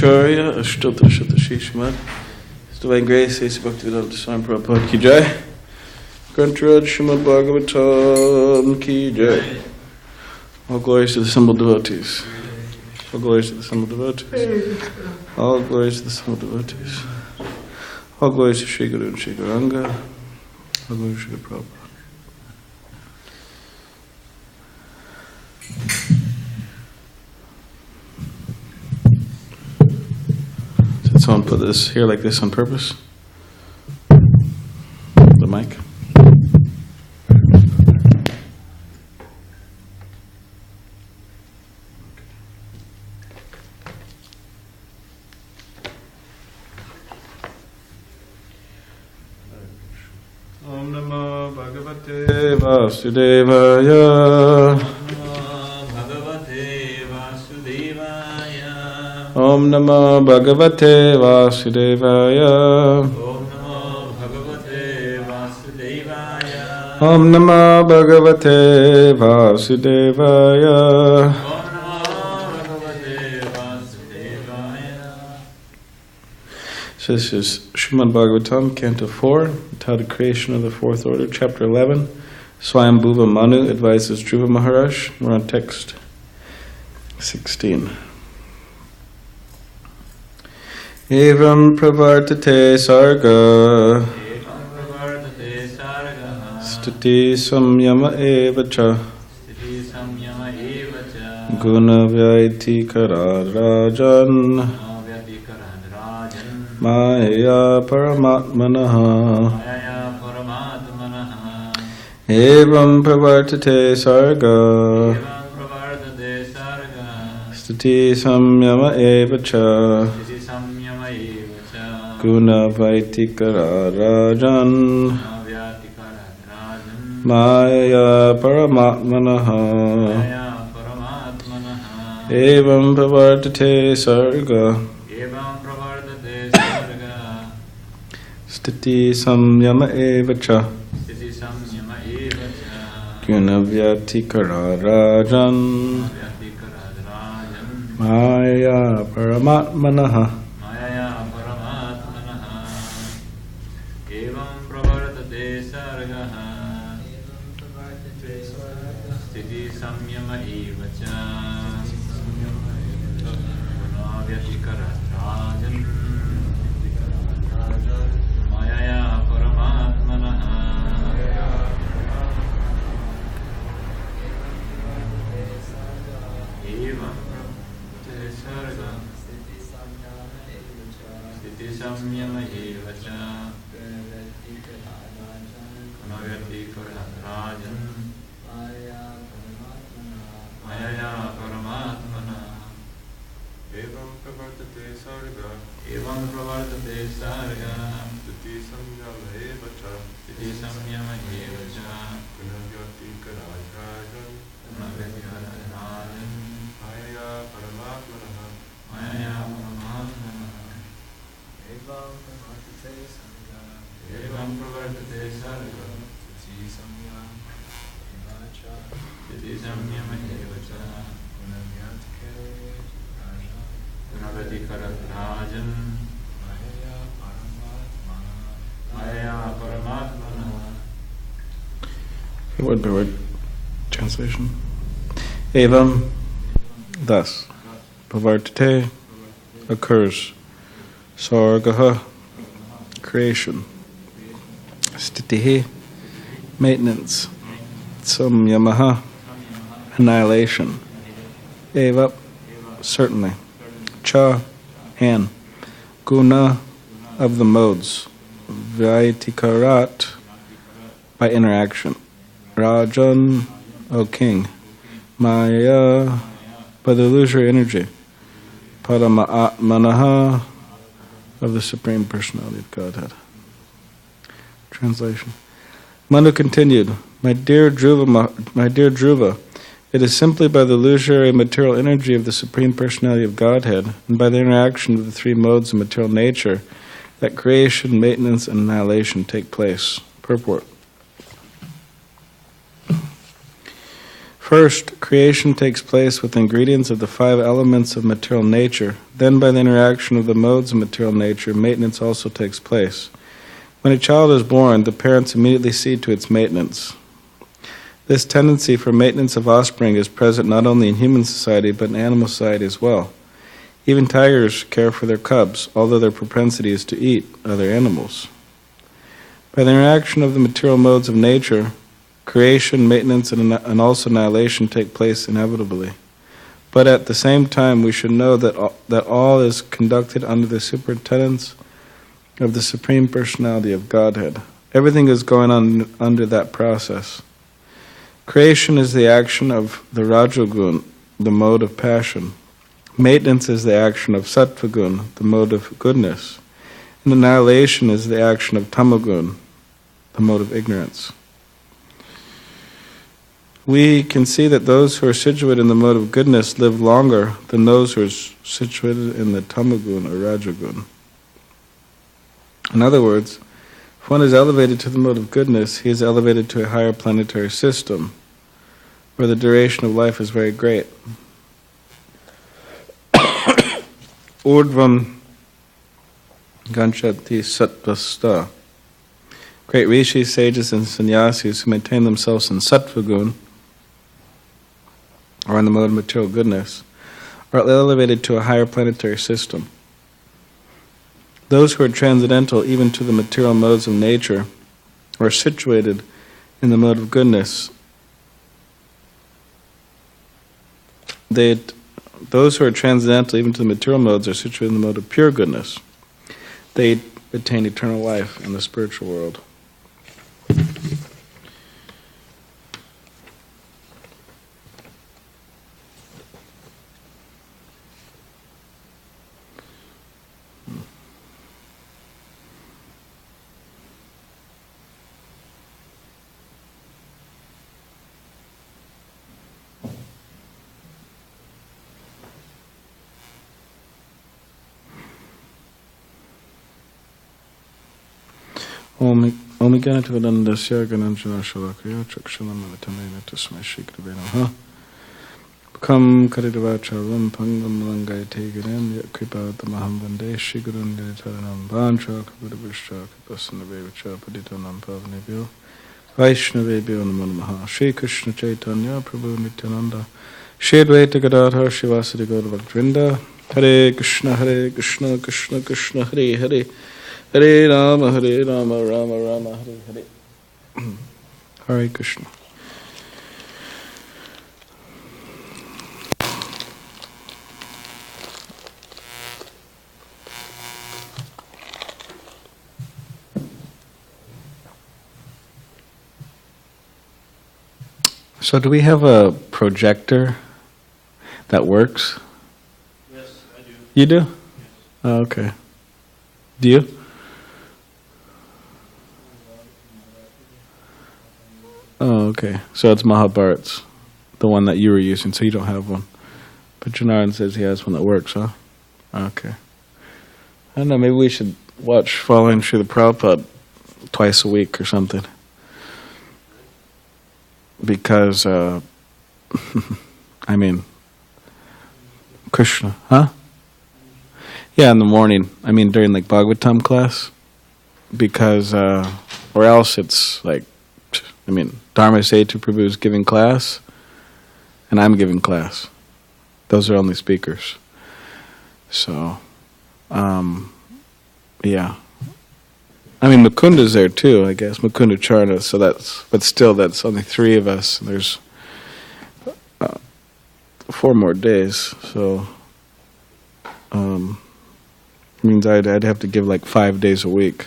Acharya Ashtotara Shatashishmat. His Divine Grace, A.C. Bhaktivedanta Swami Prabhupada Ki Jai. Grantaraj Srimad Bhagavatam Ki Jai. All glories to the assembled devotees. All glories to the assembled devotees. All glories to the assembled devotees. All glories to Sri Guru and Sri Gauranga. All glories to Sri Prabhupada. Did someone put this here like this on purpose? The mic? Om Namo Bhagavate Vasudevaya. Om Namo Bhagavate Vasudevaya. Om Namo Bhagavate Vasudevaya. Om Namo Bhagavate Vasudevaya. So this is Srimadbhagavatam, Canto 4, entitled Creation of the Fourth Order, Chapter 11. Swayambhuva Manu advises Dhruva Maharaj. We're on text 16. Evam pravartate sarga Stiti samyama evacha Guna vyaiti kararajan Maya paramatmanaha Evam pravartate sarga Stiti samyama evacha Guna vaitikara rajan Maya paramatmanaha Evam pravartate sarga Stiti samyama evacha Guna vyatikara rajan Maya paramatmanaha Word by word translation. Evam, thus, pravartate, occurs, sargaha, creation, stitihi, maintenance, samyamaha, annihilation, eva, certainly, cha, and, guna, of the modes, vaitikarat, by interaction, Rajan, O king, Maya, by the illusory energy, Paramātmanaha, of the Supreme Personality of Godhead. Translation. Manu continued, My dear Dhruva, it is simply by the illusory material energy of the Supreme Personality of Godhead and by the interaction of the three modes of material nature that creation, maintenance, and annihilation take place. Purport. First, creation takes place with ingredients of the five elements of material nature. Then, by the interaction of the modes of material nature, maintenance also takes place. When a child is born, the parents immediately see to its maintenance. This tendency for maintenance of offspring is present not only in human society, but in animal society as well. Even tigers care for their cubs, although their propensity is to eat other animals. By the interaction of the material modes of nature, creation, maintenance, and also annihilation take place inevitably. But at the same time, we should know that all is conducted under the superintendence of the Supreme Personality of Godhead. Everything is going on under that process. Creation is the action of the Rajogun, the mode of passion. Maintenance is the action of Sattvagun, the mode of goodness. And annihilation is the action of Tamagun, the mode of ignorance. We can see that those who are situated in the mode of goodness live longer than those who are situated in the Tamagun or Rajagun. In other words, If one is elevated to the mode of goodness, he is elevated to a higher planetary system, where the duration of life is very great. Urdhvam ganchati sattvasta. Great rishis, sages, and sannyasis who maintain themselves in sattva gun, or in the mode of material goodness, are elevated to a higher planetary system. Those who are transcendental even to the material modes of nature are situated in the mode of goodness. Those who are transcendental even to the material modes are situated in the mode of pure goodness. They attain eternal life in the spiritual world. Omiganativadandasya gananjana shalakaya chakshalamavatamena tasmai shikrave namaha. Kam karidavacharam pangam langayate ganam yakripavatamaham vande shigurun gaditaranam vancha kabudavishcha kapasanavavacha paditanam pavanebhyo Vaishnavebhyo namo namaha. Shri Krishna Chaitanya Prabhu Nityananda Shri Advaita Gadadhar Shivasadi Gaurabhaktivinoda Hare Krishna Krishna Krishna Hare Hare Hare Rama, Rama Rama, Hare Hare. Hare Krishna. So do we have a projector that works? Yes, I do. You do? Yes. Oh, okay. Do you? Oh, okay. So it's Mahabharat's, the one that you were using, so you don't have one. But Janaran says he has one that works, huh? Okay. I don't know, maybe we should watch Following Srila Prabhupada twice a week or something. Because, I mean, Krishna, huh? Yeah, in the morning. I mean, during like Bhagavatam class. Because, or else it's like, I mean, Dharma Setu Prabhu is giving class, and I'm giving class. Those are only speakers. So, yeah. I mean, Mukunda's there too, I guess. Mukunda Charna, so but still, that's only 3 of us. And there's 4 more days, so means I'd have to give like 5 days a week.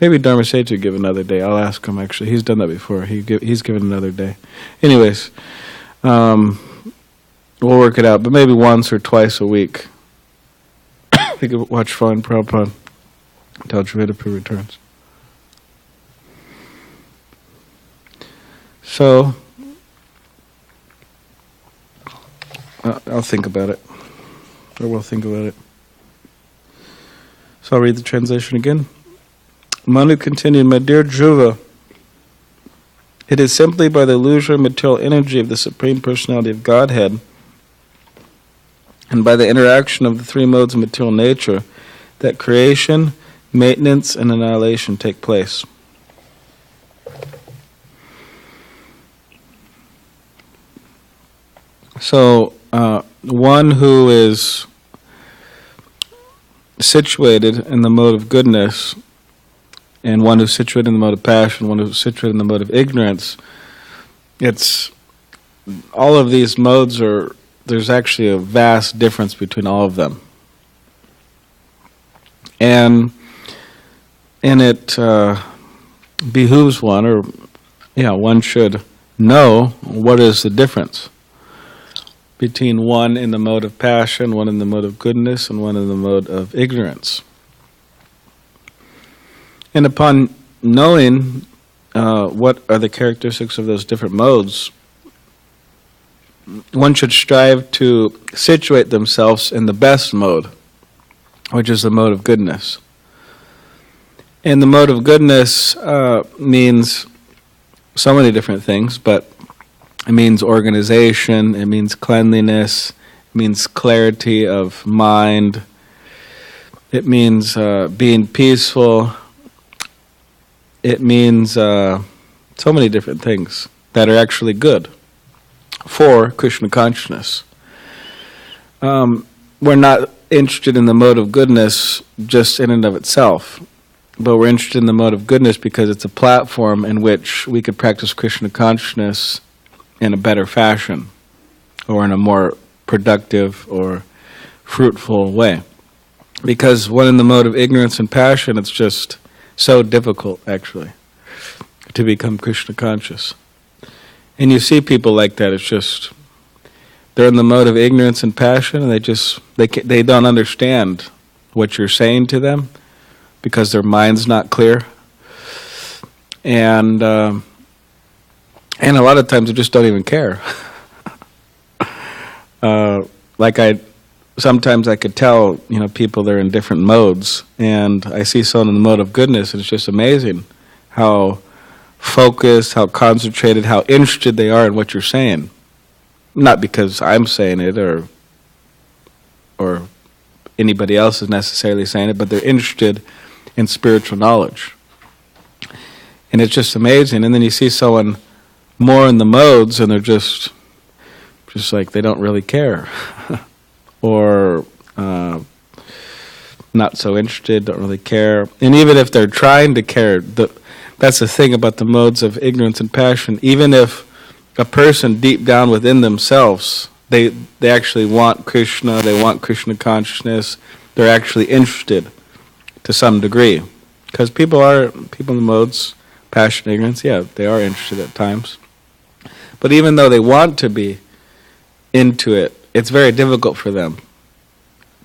Maybe Dharma Setu give another day. I'll ask him, actually. He's done that before. He's given another day. Anyways, we'll work it out, but maybe once or twice a week. We could watch Following Prabhupada until Jivadapu returns. So, I'll think about it. Or we'll think about it. So I'll read the translation again. Manu continued, my dear Dhruva, it is simply by the illusory material energy of the Supreme Personality of Godhead and by the interaction of the 3 modes of material nature that creation, maintenance, and annihilation take place. So, one who is situated in the mode of goodness, and one who's situated in the mode of passion, one who's situated in the mode of ignorance, it's all of these modes there's actually a vast difference between all of them. And it behooves one, one should know what is the difference between one in the mode of passion, one in the mode of goodness, and one in the mode of ignorance. And upon knowing what are the characteristics of those different modes, one should strive to situate themselves in the best mode, which is the mode of goodness. And the mode of goodness means so many different things, but it means organization, it means cleanliness, it means clarity of mind, it means being peaceful, it means so many different things that are actually good for Krishna consciousness. We're not interested in the mode of goodness just in and of itself, but we're interested in the mode of goodness because it's a platform in which we could practice Krishna consciousness in a better fashion, or in a more productive or fruitful way. Because when in the mode of ignorance and passion, it's just so difficult, actually, to become Krishna conscious. And you see people like that, it's just, they're in the mode of ignorance and passion, and they don't understand what you're saying to them, because their mind's not clear, and a lot of times they just don't even care. Sometimes I could tell, people they're in different modes, and I see someone in the mode of goodness, and it's just amazing how focused, how concentrated, how interested they are in what you're saying. Not because I'm saying it or anybody else is necessarily saying it, but they're interested in spiritual knowledge. And it's just amazing. And then you see someone more in the modes, and they're just like they don't really care. Or not so interested, don't really care. And even if they're trying to care, that's the thing about the modes of ignorance and passion. Even if a person deep down within themselves, they actually want Krishna, they want Krishna consciousness, they're actually interested to some degree. Because people in the modes, passion, ignorance, yeah, they are interested at times. But even though they want to be into it, it's very difficult for them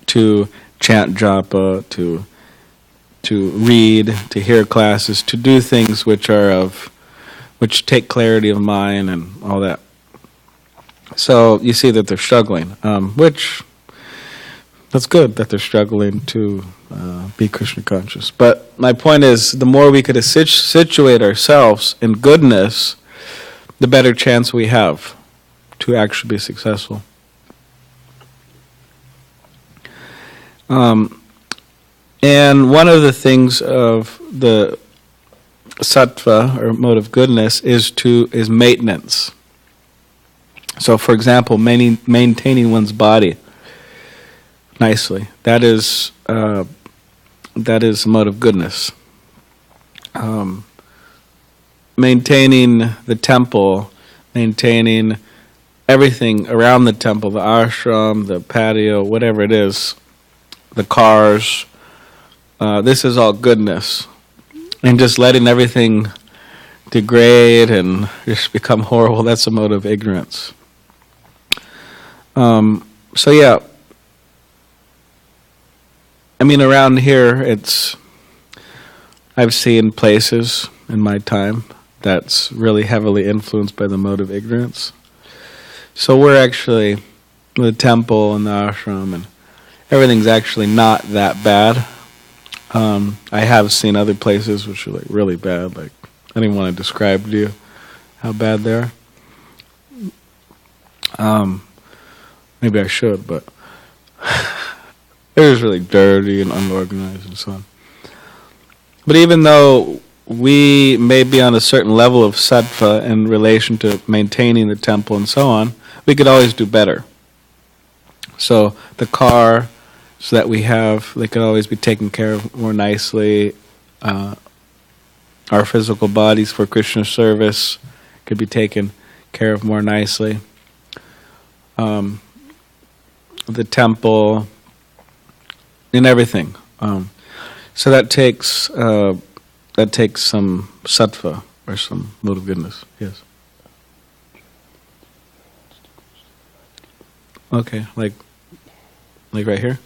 to chant japa, to read, to hear classes, to do things which take clarity of mind and all that. So you see that they're struggling, which that's good that they're struggling to be Krishna conscious. But my point is, the more we could situate ourselves in goodness, the better chance we have to actually be successful. And one of the things of the sattva, or mode of goodness, is maintenance. So, for example, maintaining one's body nicely. That is a mode of goodness. Maintaining the temple, maintaining everything around the temple, the ashram, the patio, whatever it is, the cars, this is all goodness. And just letting everything degrade and just become horrible, that's a mode of ignorance. So yeah, I mean, around here, I've seen places in my time that's really heavily influenced by the mode of ignorance. So we're actually, the temple and the ashram, and everything's actually not that bad. I have seen other places which are like really bad. Like, I don't even want to describe to you how bad they are. Maybe I should, but it was really dirty and unorganized and so on. But even though we may be on a certain level of sattva in relation to maintaining the temple and so on, we could always do better. So the car, so that we have, they could always be taken care of more nicely. Our physical bodies for Krishna service could be taken care of more nicely. The temple and everything. So that takes some sattva, or some mode of goodness. Yes. Okay, like right here.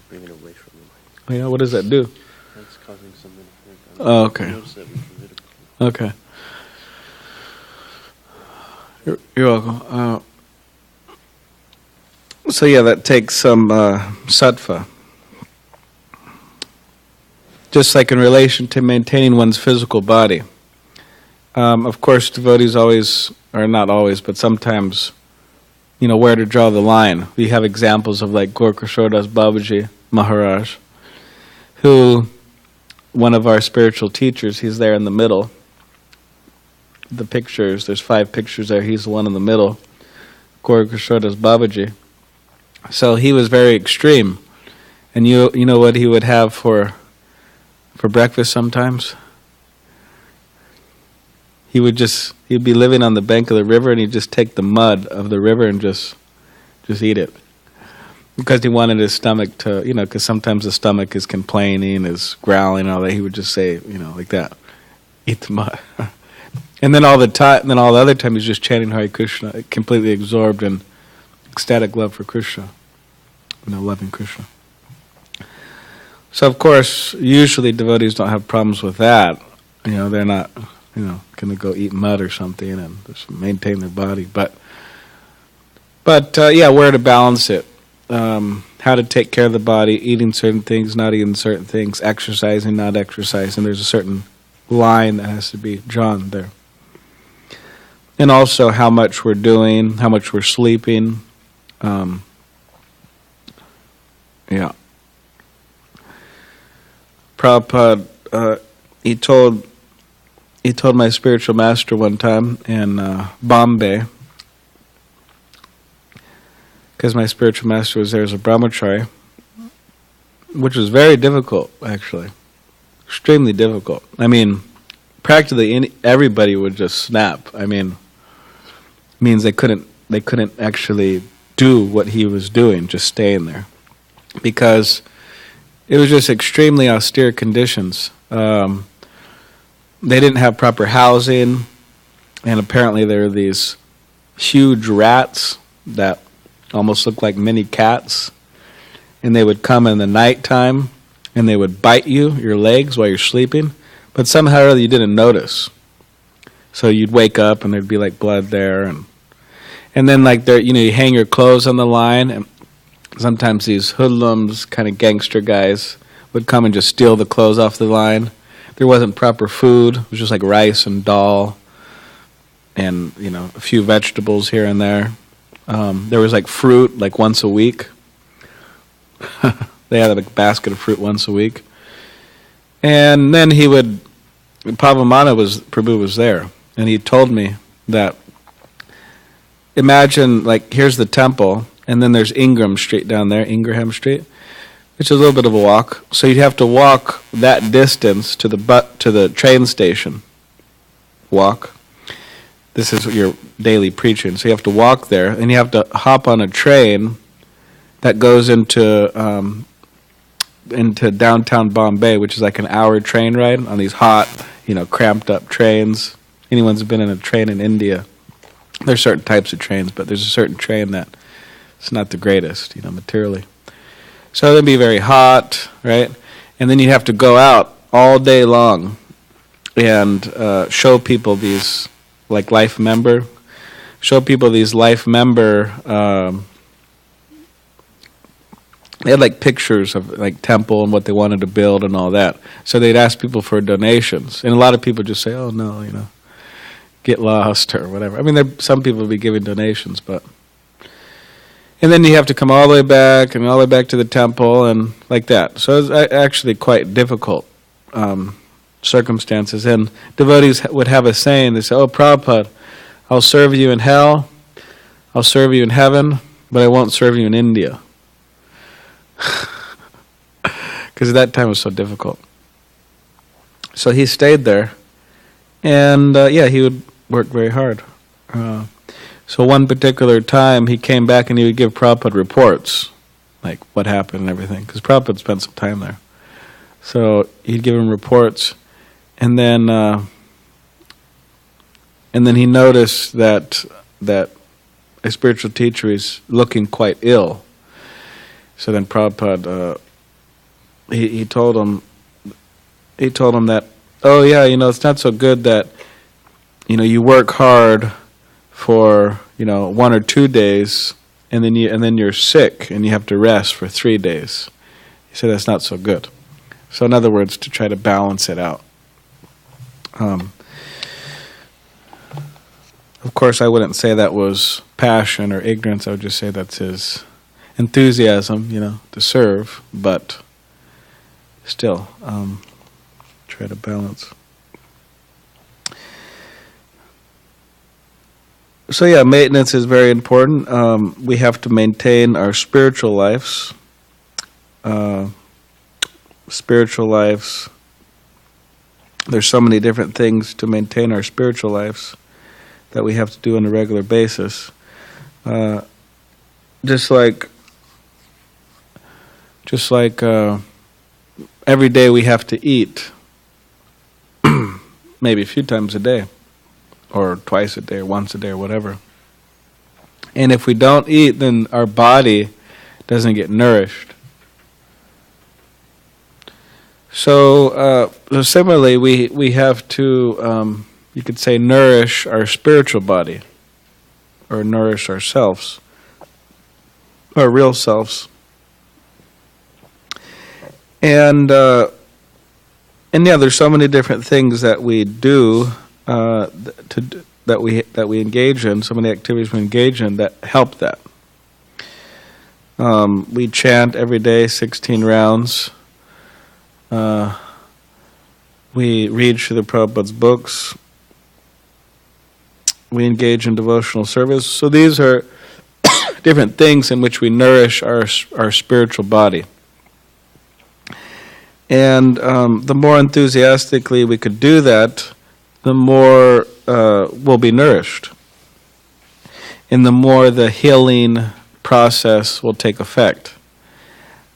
Bring it away from the mic. Oh, yeah, what does that do? That's causing some interference. Oh, okay. I noticed that with the Okay. You're welcome. So yeah, that takes some sattva. just like in relation to maintaining one's physical body. Of course, devotees always, or not always, but sometimes, where to draw the line. We have examples of like Gaur-Kishoredas Babaji Maharaj, who, one of our spiritual teachers, he's there in the middle. The pictures, there's 5 pictures there, he's the one in the middle, Gaur-Kishoredas Babaji. So he was very extreme. And you know what he would have for breakfast sometimes? He'd be living on the bank of the river, and he'd just take the mud of the river and just eat it. Because he wanted his stomach to, because sometimes the stomach is complaining, is growling, and all that. He would just say, like that, eat the mud. And then all the other time he's just chanting Hare Krishna, completely absorbed in ecstatic love for Krishna, loving Krishna. So of course, usually devotees don't have problems with that. They're not, going to go eat mud or something and just maintain their body. But where to balance it. How to take care of the body, eating certain things, not eating certain things, exercising, not exercising. There's a certain line that has to be drawn there. And also how much we're doing, how much we're sleeping. Prabhupada, he told my spiritual master one time in Bombay, because my spiritual master was there as a brahmachari, which was very difficult, actually. Extremely difficult. I mean, practically everybody would just snap. I mean, it means they couldn't actually do what he was doing, just staying there. Because it was just extremely austere conditions. They didn't have proper housing, and apparently there were these huge rats that almost looked like mini cats, and they would come in the nighttime, and they would bite your legs while you're sleeping, but somehow or other you didn't notice. So you'd wake up, and there'd be like blood there, and then like there, you hang your clothes on the line, and sometimes these hoodlums, kind of gangster guys, would come and just steal the clothes off the line. There wasn't proper food. It was just like rice and dal and, a few vegetables here and there. There was like fruit like once a week. They had a basket of fruit once a week. And then Prabhu was there, and he told me that, imagine like here's the temple, and then there's Ingraham Street down there, Ingraham Street, which is a little bit of a walk. So you'd have to walk that distance to the train station. Walk. This is your daily preaching. So you have to walk there, and you have to hop on a train that goes into downtown Bombay, which is like an hour train ride on these hot, cramped up trains. Anyone's been in a train in India, there's certain types of trains, but there's a certain train that it's not the greatest, materially. So it'd be very hot, right? And then you'd have to go out all day long and show people these, like life member, they had like pictures of like temple and what they wanted to build and all that. So they'd ask people for donations. And a lot of people just say, oh no, get lost or whatever. I mean, some people would be giving donations, but... And then you have to come all the way back and all the way back to the temple and like that. So it's actually quite difficult circumstances. And devotees would have a saying, they say, oh, Prabhupada, I'll serve you in hell, I'll serve you in heaven, but I won't serve you in India. Because at that time it was so difficult. So he stayed there, and he would work very hard. So one particular time he came back and he would give Prabhupada reports, like what happened and everything, because Prabhupada spent some time there. So he'd give him reports, and then he noticed that a spiritual teacher is looking quite ill. So then Prabhupada, he told him that, oh yeah, it's not so good that, you work hard for 1 or 2 days, and then you're sick and you have to rest for 3 days. He said that's not so good. So in other words, to try to balance it out. Of course, I wouldn't say that was passion or ignorance. I would just say that's his enthusiasm, to serve, but still, try to balance. So yeah, maintenance is very important. We have to maintain our spiritual lives. There's so many different things to maintain our spiritual lives that we have to do on a regular basis. Just like every day we have to eat, maybe a few times a day, or twice a day, or once a day, or whatever. And if we don't eat, then our body doesn't get nourished. So similarly, we have to, you could say, nourish our spiritual body, or nourish ourselves, our real selves. And yeah, there's so many different things that we do, that we engage in, so many activities we engage in that help that. We chant every day, 16 rounds. We read Srila Prabhupada's books. We engage in devotional service. So these are different things in which we nourish our spiritual body. And the more enthusiastically we could do that, the more we'll be nourished. And the more the healing process will take effect.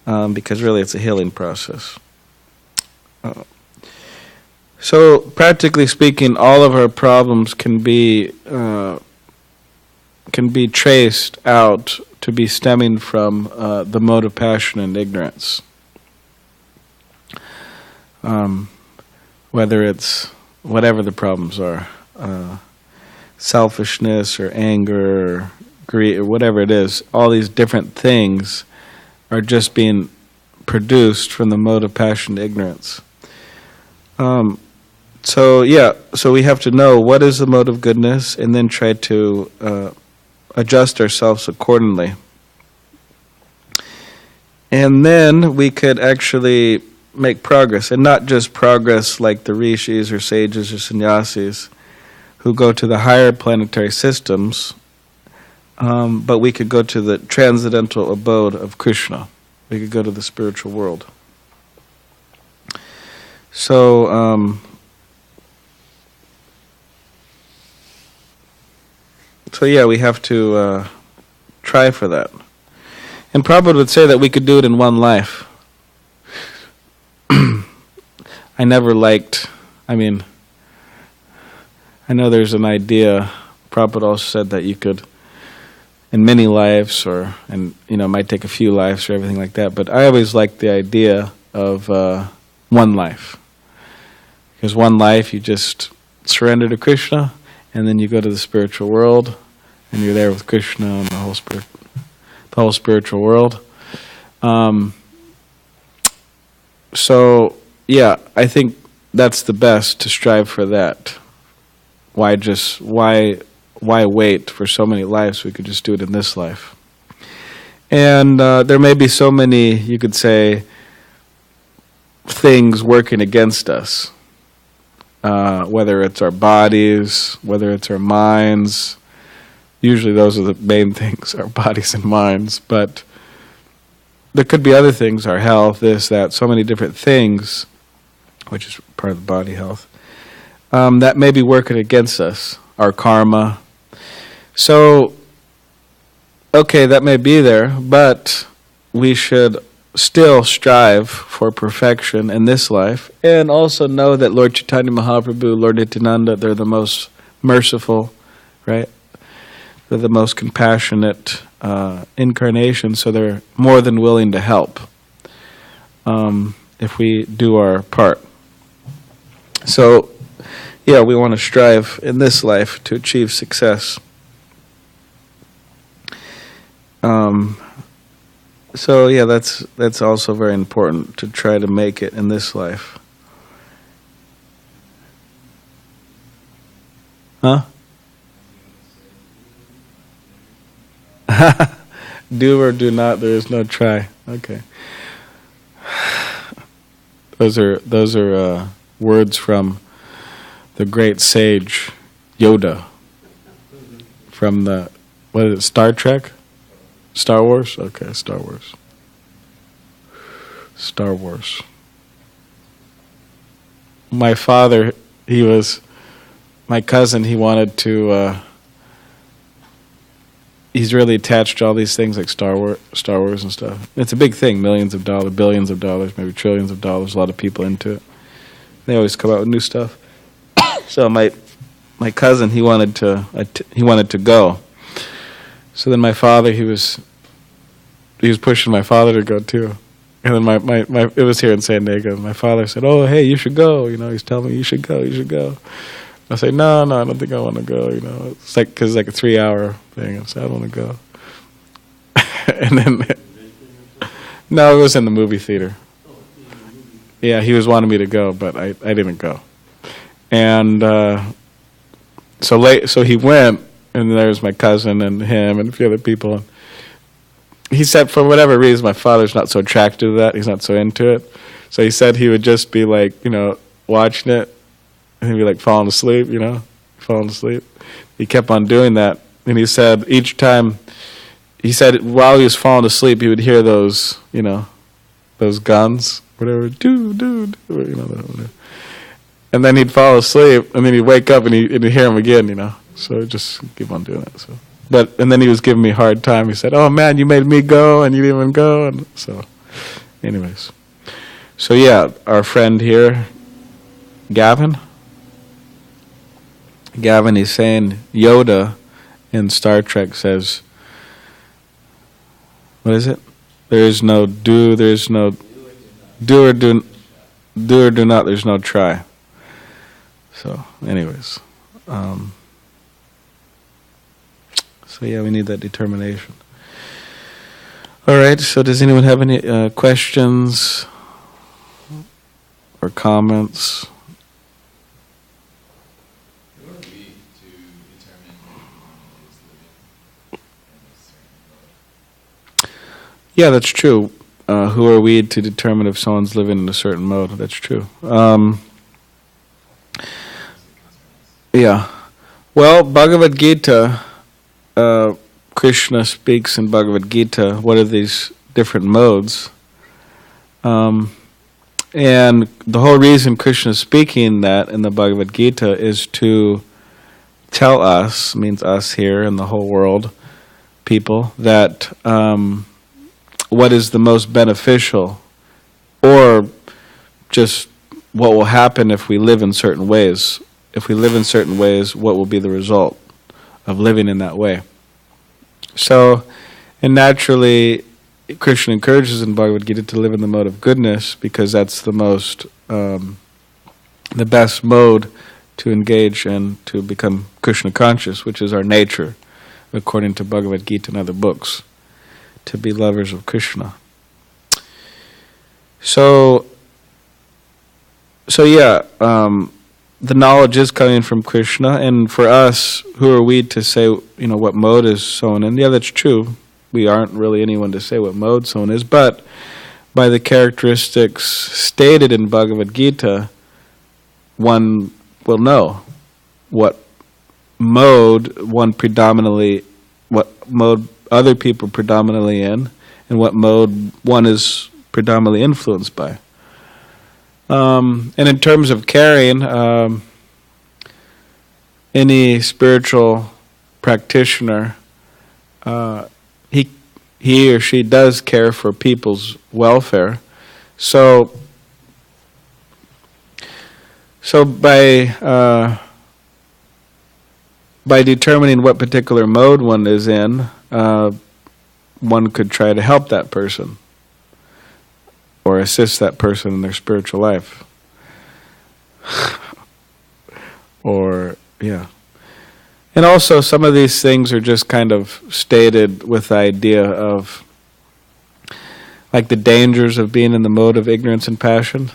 Because really it's a healing process. So, practically speaking, all of our problems can be traced out to be stemming from the mode of passion and ignorance. Whether it's whatever the problems are, selfishness or anger or greed or whatever it is, all these different things are just being produced from the mode of passion and ignorance. So we have to know what is the mode of goodness and then try to adjust ourselves accordingly. And then we could actually make progress, and not just progress like the rishis or sages or sannyasis who go to the higher planetary systems, but we could go to the transcendental abode of Krishna. We could go to the spiritual world. So, we have to try for that. And Prabhupada would say that we could do it in one life. I know there's an idea, Prabhupada also said that you could, in many lives, it might take a few lives or everything like that, but I always liked the idea of one life. Because one life, you just surrender to Krishna, and then you go to the spiritual world, and you're there with Krishna and the whole spiritual world. I think that's the best, to strive for that. Why wait for so many lives? We could just do it in this life. And there may be so many, you could say, things working against us. Whether it's our bodies, whether it's our minds. Usually those are the main things, our bodies and minds. But there could be other things, our health, this, that, so many different things, which is part of the body health, that may be working against us, our karma. So, okay, that may be there, but we should still strive for perfection in this life, and also know that Lord Chaitanya Mahaprabhu, Lord Nityananda, they're the most merciful, right? They're the most compassionate incarnation, so they're more than willing to help if we do our part. So, we want to strive in this life to achieve success. So yeah, that's also very important to try to make it in this life. Huh? Do or do not, there is no try. Okay. Those are words from the great sage Yoda from the, what is it, Star Trek? Star Wars? Okay, Star Wars. Star Wars. My father, my cousin, he wanted to, he's really attached to all these things like Star Wars and stuff. It's a big thing, millions of dollars, billions of dollars, maybe trillions of dollars, a lot of people into it. They always come out with new stuff. So my cousin, he wanted to go. So then my father, he was pushing my father to go too. And then my it was here in SanDiego. My father said, "Oh, hey, you should go." He's telling me you should go. I say, no, I don't think I want to go. It's like, because it's like a 3-hour thing. I said, I don't want to go. And then, no, it was in the movie theater. Yeah, he was wanting me to go, but I didn't go. And so he went, and there's my cousin and him and a few other people. And he said, for whatever reason, my father's not so attracted to that. He's not so into it. So he said he would just be like, watching it. And he'd be like falling asleep, falling asleep. He kept on doing that. And he said each time, while he was falling asleep, he would hear those, those guns, whatever, do, whatever. And then he'd fall asleep, and then he'd wake up and he'd hear him again, So just keep on doing it. So, and then he was giving me a hard time. He said, "Oh man, you made me go and you didn't even go." And so, anyways. So yeah, our friend here, Gavin, he's saying Yoda in Star Trek says, what is it? There is no do, there's no do or do not, there's no try. So, anyways. So yeah, we need that determination. All right, so does anyone have any questions or comments? Yeah, that's true. Who are we to determine if someone's living in a certain mode? That's true. Yeah. Well, Bhagavad Gita, Krishna speaks in Bhagavad Gita, what are these different modes? And the whole reason Krishna is speaking that in the Bhagavad Gita is to tell us, means us here and the whole world, people, that what is the most beneficial, or just what will happen if we live in certain ways. If we live in certain ways, what will be the result of living in that way? So, and naturally, Krishna encourages in Bhagavad Gita to live in the mode of goodness, because that's the most, the best mode to engage and to become Krishna conscious, which is our nature, according to Bhagavad Gita and other books, to be lovers of Krishna. So yeah, the knowledge is coming from Krishna, and for us, who are we to say, what mode is someone in? Yeah, that's true. We aren't really anyone to say what mode someone is, but by the characteristics stated in Bhagavad Gita, one will know what mode other people are predominantly in, and what mode one is predominantly influenced by. And in terms of caring, any spiritual practitioner, he or she does care for people's welfare. So by determining what particular mode one is in, one could try to help that person or assist that person in their spiritual life. Or, yeah. And also, some of these things are just kind of stated with the idea of like the dangers of being in the mode of ignorance and passion.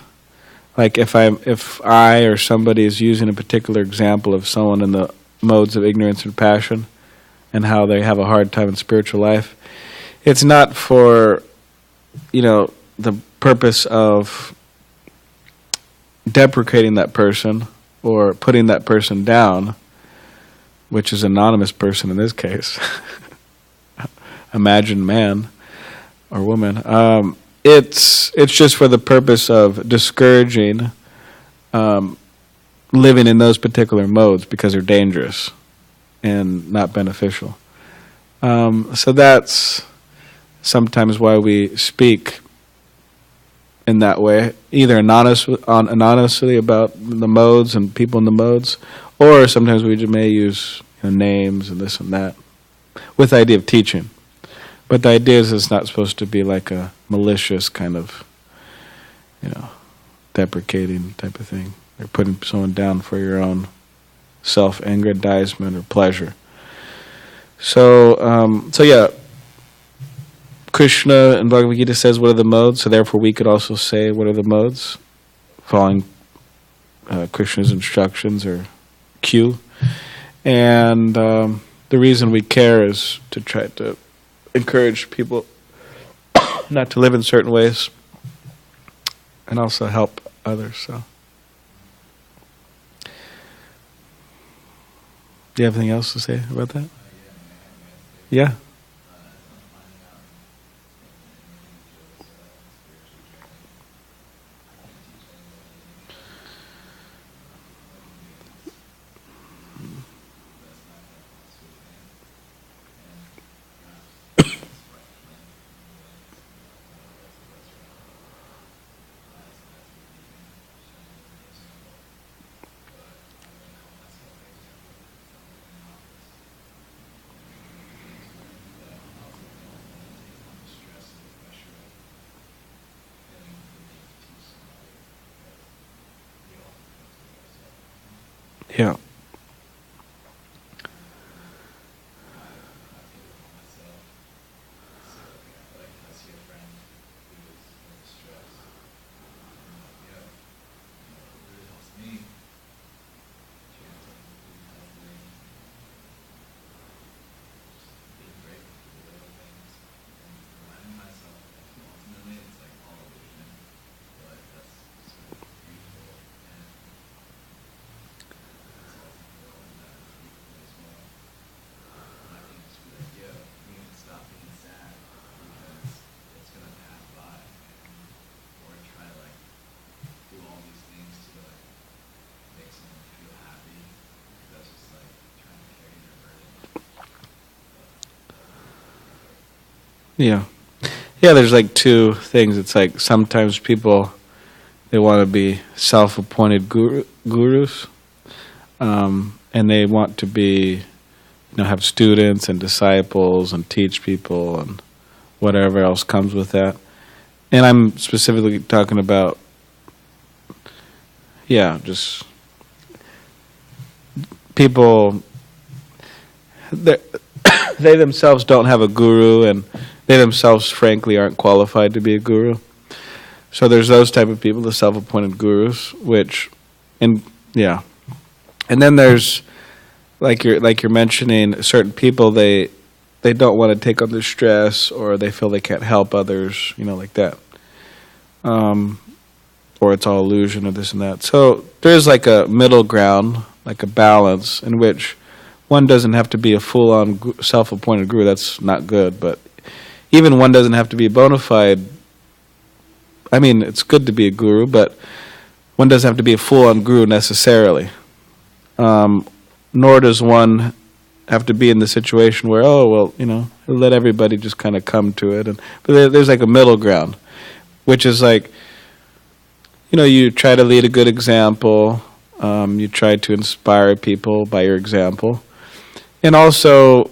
Like if I or somebody is using a particular example of someone in the modes of ignorance and passion and how they have a hard time in spiritual life, it's not for, the purpose of deprecating that person or putting that person down, which is an anonymous person in this case. Imagine man or woman. It's just for the purpose of discouraging living in those particular modes because they're dangerous and not beneficial. So that's sometimes why we speak in that way, either anonymously about the modes and people in the modes, or sometimes we may use names and this and that with the idea of teaching. But the idea is it's not supposed to be like a malicious kind of, deprecating type of thing, or putting someone down for your own self-aggrandizement or pleasure. So yeah, Krishna in Bhagavad Gita says, what are the modes? So therefore we could also say, what are the modes? Following Krishna's instructions or cue. And the reason we care is to try to encourage people not to live in certain ways and also help others. So, do you have anything else to say about that? Yeah. Yeah. Yeah. Yeah, there's like two things. It's like sometimes people, they want to be self-appointed gurus, and they want to be, have students and disciples and teach people and whatever else comes with that. And I'm specifically talking about, just people, they themselves don't have a guru, and they themselves, frankly, aren't qualified to be a guru. So there's those type of people, the self-appointed gurus, and then there's, like you're mentioning, certain people, they don't want to take on the stress, or they feel they can't help others, like that. Or it's all illusion, or this and that. So there's like a middle ground, like a balance, in which one doesn't have to be a full-on self-appointed guru. That's not good, but even one doesn't have to be a bona fide. I mean, it's good to be a guru, but one doesn't have to be a full-on guru necessarily. Nor does one have to be in the situation where, let everybody just kind of come to it. But there's like a middle ground, which is like, you try to lead a good example. You try to inspire people by your example. And also,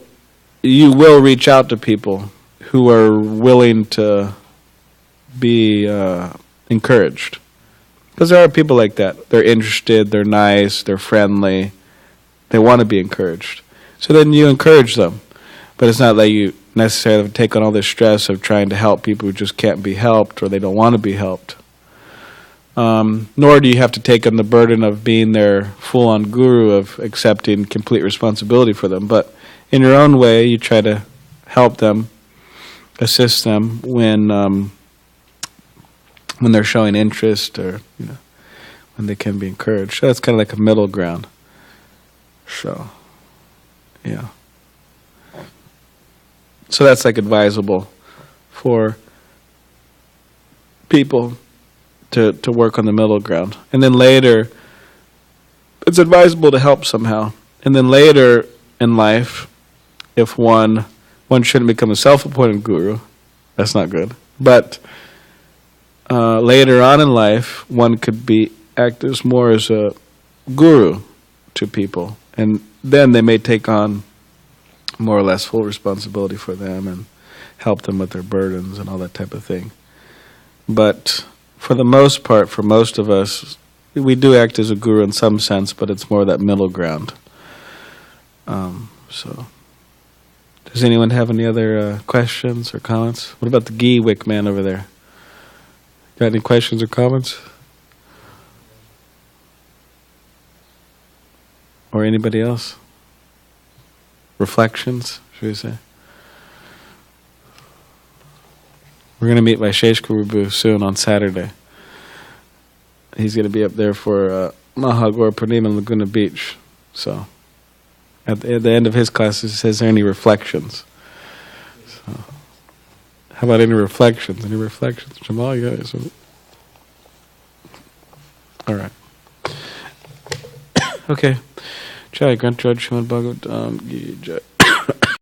you will reach out to people who are willing to be encouraged. Because there are people like that. They're interested, they're nice, they're friendly, they want to be encouraged. So then you encourage them. But it's not like you necessarily take on all this stress of trying to help people who just can't be helped or they don't want to be helped. Nor do you have to take on the burden of being their full-on guru, of accepting complete responsibility for them. But in your own way, you try to help them, assist them when they're showing interest, or when they can be encouraged. So that's kind of like a middle ground. So, yeah. So that's like advisable for people to work on the middle ground. And then later, it's advisable to help somehow. And then later in life, if one shouldn't become a self-appointed guru, that's not good. But later on in life, one could act as more as a guru to people. And then they may take on more or less full responsibility for them and help them with their burdens and all that type of thing. But for the most part, for most of us, we do act as a guru in some sense, but it's more that middle ground. So, does anyone have any other questions or comments? What about the ghee wick man over there? Got any questions or comments? Or anybody else? Reflections, should we say? We're going to meet Vaisheshika Prabhu soon on Saturday. He's going to be up there for Mahagor Purnima in Laguna Beach. So, at the end of his class, he says, "Are there any reflections?" So, how about any reflections? Any reflections? Jamal, you guys? All right. Okay. Jai Grantraj Srimad Bhagavatam Ki Jai.